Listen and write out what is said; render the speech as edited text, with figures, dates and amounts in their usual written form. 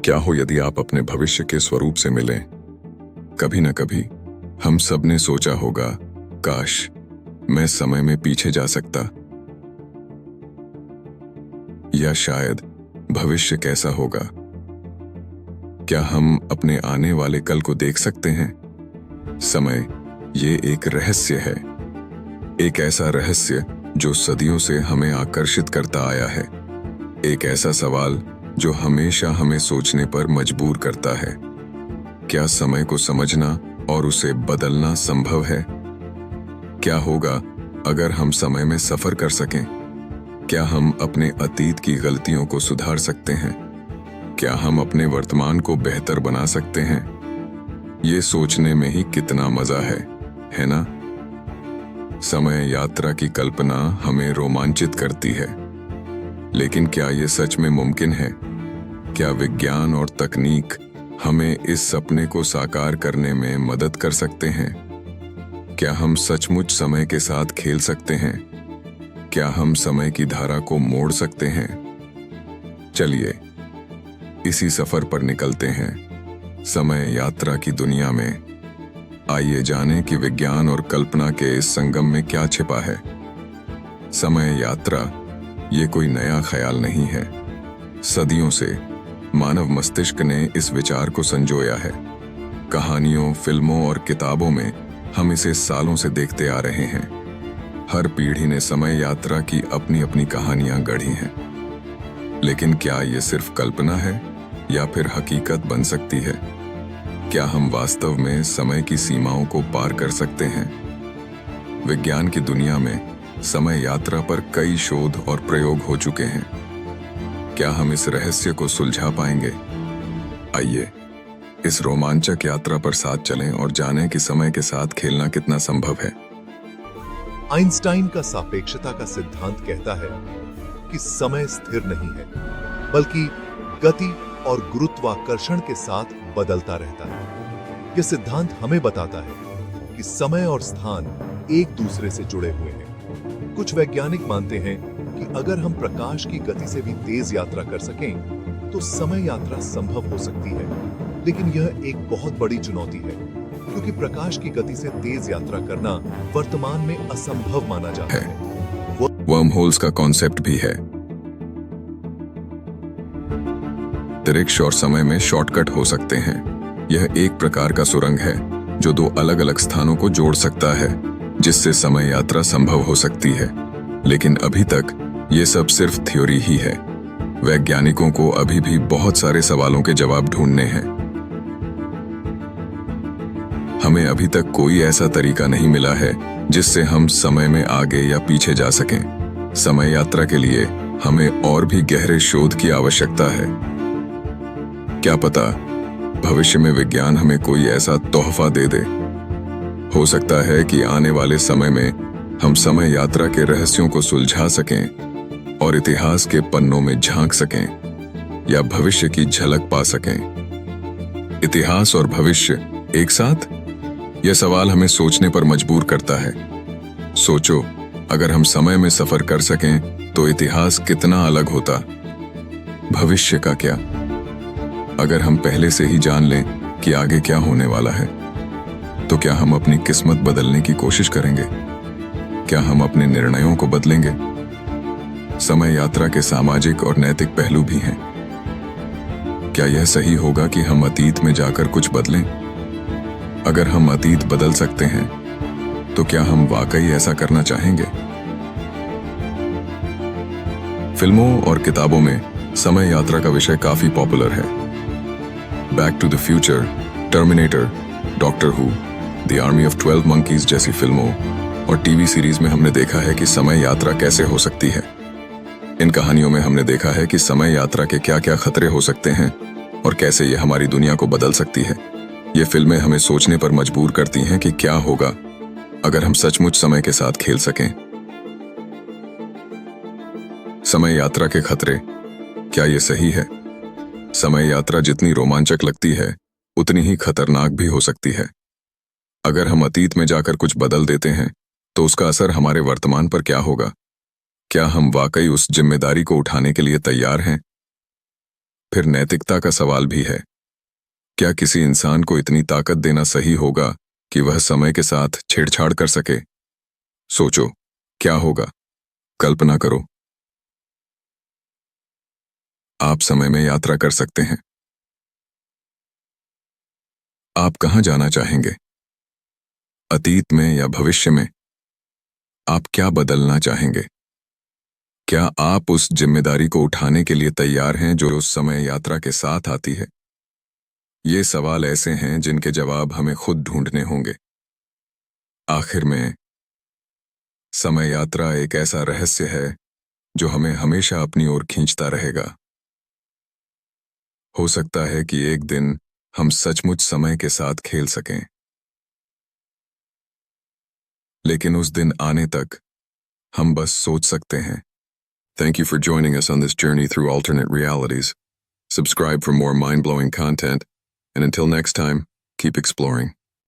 क्या हो यदि आप अपने भविष्य के स्वरूप से मिलें? कभी न कभी हम सब ने सोचा होगा, काश मैं समय में पीछे जा सकता, या शायद भविष्य कैसा होगा। क्या हम अपने आने वाले कल को देख सकते हैं? समय ये एक रहस्य है, एक ऐसा रहस्य जो सदियों से हमें आकर्षित करता आया है, एक ऐसा सवाल जो हमेशा हमें सोचने पर मजबूर करता है। क्या समय को समझना और उसे बदलना संभव है? क्या होगा अगर हम समय में सफर कर सकें? क्या हम अपने अतीत की गलतियों को सुधार सकते हैं? क्या हम अपने वर्तमान को बेहतर बना सकते हैं? ये सोचने में ही कितना मजा है ना? समय यात्रा की कल्पना हमें रोमांचित करती है, लेकिन क्या ये सच में मुमकिन है? क्या विज्ञान और तकनीक हमें इस सपने को साकार करने में मदद कर सकते हैं? क्या हम सचमुच समय के साथ खेल सकते हैं? क्या हम समय की धारा को मोड़ सकते हैं? चलिए इसी सफर पर निकलते हैं, समय यात्रा की दुनिया में। आइए जानें कि विज्ञान और कल्पना के इस संगम में क्या छिपा है। समय यात्रा ये कोई नया ख्याल नहीं है। सदियों से मानव मस्तिष्क ने इस विचार को संजोया है। कहानियों, फिल्मों और किताबों में हम इसे सालों से देखते आ रहे हैं। हर पीढ़ी ने समय यात्रा की अपनी अपनी कहानियां गढ़ी हैं। लेकिन क्या ये सिर्फ कल्पना है या फिर हकीकत बन सकती है? क्या हम वास्तव में समय की सीमाओं को पार कर सकते हैं? विज्ञान की दुनिया में समय यात्रा पर कई शोध और प्रयोग हो चुके हैं। क्या हम इस रहस्य को सुलझा पाएंगे? आइए इस रोमांचक यात्रा पर साथ चलें और जानें कि समय के साथ खेलना कितना संभव है। आइंस्टाइन का सापेक्षता का सिद्धांत कहता है कि समय स्थिर नहीं है, बल्कि गति और गुरुत्वाकर्षण के साथ बदलता रहता है। यह सिद्धांत हमें बताता है कि समय और स्थान एक दूसरे से जुड़े हुए हैं। कुछ वैज्ञानिक मानते हैं कि अगर हम प्रकाश की गति से भी तेज यात्रा कर सकें, तो समय यात्रा संभव हो सकती है। लेकिन यह एक बहुत बड़ी चुनौती है, क्योंकि प्रकाश की गति से तेज यात्रा करना वर्तमान में असंभव माना जाता है। वर्म होल्स का कॉन्सेप्ट भी है। अंतरिक्ष और समय में शॉर्टकट हो सकते हैं। यह एक प्रकार का सुरंग है जो दो अलग अलग स्थानों को जोड़ सकता है, जिससे समय यात्रा संभव हो सकती है। लेकिन अभी तक ये सब सिर्फ थ्योरी ही है। वैज्ञानिकों को अभी भी बहुत सारे सवालों के जवाब ढूंढने हैं। हमें अभी तक कोई ऐसा तरीका नहीं मिला है जिससे हम समय में आगे या पीछे जा सकें। समय यात्रा के लिए हमें और भी गहरे शोध की आवश्यकता है। क्या पता भविष्य में विज्ञान हमें कोई ऐसा तोहफा दे दे। हो सकता है कि आने वाले समय में हम समय यात्रा के रहस्यों को सुलझा सकें और इतिहास के पन्नों में झांक सकें या भविष्य की झलक पा सकें। इतिहास और भविष्य एक साथ? यह सवाल हमें सोचने पर मजबूर करता है। सोचो, अगर हम समय में सफर कर सकें तो इतिहास कितना अलग होता। भविष्य का क्या? अगर हम पहले से ही जान लें कि आगे क्या होने वाला है, तो क्या हम अपनी किस्मत बदलने की कोशिश करेंगे? क्या हम अपने निर्णयों को बदलेंगे? समय यात्रा के सामाजिक और नैतिक पहलू भी हैं। क्या यह सही होगा कि हम अतीत में जाकर कुछ बदलें? अगर हम अतीत बदल सकते हैं, तो क्या हम वाकई ऐसा करना चाहेंगे? फिल्मों और किताबों में समय यात्रा का विषय काफी पॉपुलर है। Back to the future, terminator, doctor who, the army of 12 monkeys जैसी फिल्मों और टीवी सीरीज में हमने देखा है कि समय यात्रा कैसे हो सकती है। इन कहानियों में हमने देखा है कि समय यात्रा के क्या क्या खतरे हो सकते हैं और कैसे ये हमारी दुनिया को बदल सकती है। ये फिल्में हमें सोचने पर मजबूर करती हैं कि क्या होगा अगर हम सचमुच समय के साथ खेल सकें। समय यात्रा के खतरे, क्या ये सही है? समय यात्रा जितनी रोमांचक लगती है, उतनी ही खतरनाक भी हो सकती है। अगर हम अतीत में जाकर कुछ बदल देते हैं, तो उसका असर हमारे वर्तमान पर क्या होगा? क्या हम वाकई उस जिम्मेदारी को उठाने के लिए तैयार हैं? फिर नैतिकता का सवाल भी है। क्या किसी इंसान को इतनी ताकत देना सही होगा कि वह समय के साथ छेड़छाड़ कर सके? सोचो, क्या होगा? कल्पना करो, आप समय में यात्रा कर सकते हैं। आप कहां जाना चाहेंगे? अतीत में या भविष्य में? आप क्या बदलना चाहेंगे? क्या आप उस जिम्मेदारी को उठाने के लिए तैयार हैं जो उस समय यात्रा के साथ आती है? ये सवाल ऐसे हैं जिनके जवाब हमें खुद ढूंढने होंगे। आखिर में, समय यात्रा एक ऐसा रहस्य है जो हमें हमेशा अपनी ओर खींचता रहेगा। हो सकता है कि एक दिन हम सचमुच समय के साथ खेल सकें, लेकिन उस दिन आने तक हम बस सोच सकते हैं। Thank you for joining us on this journey through alternate realities. Subscribe for more mind-blowing content, and until next time, keep exploring.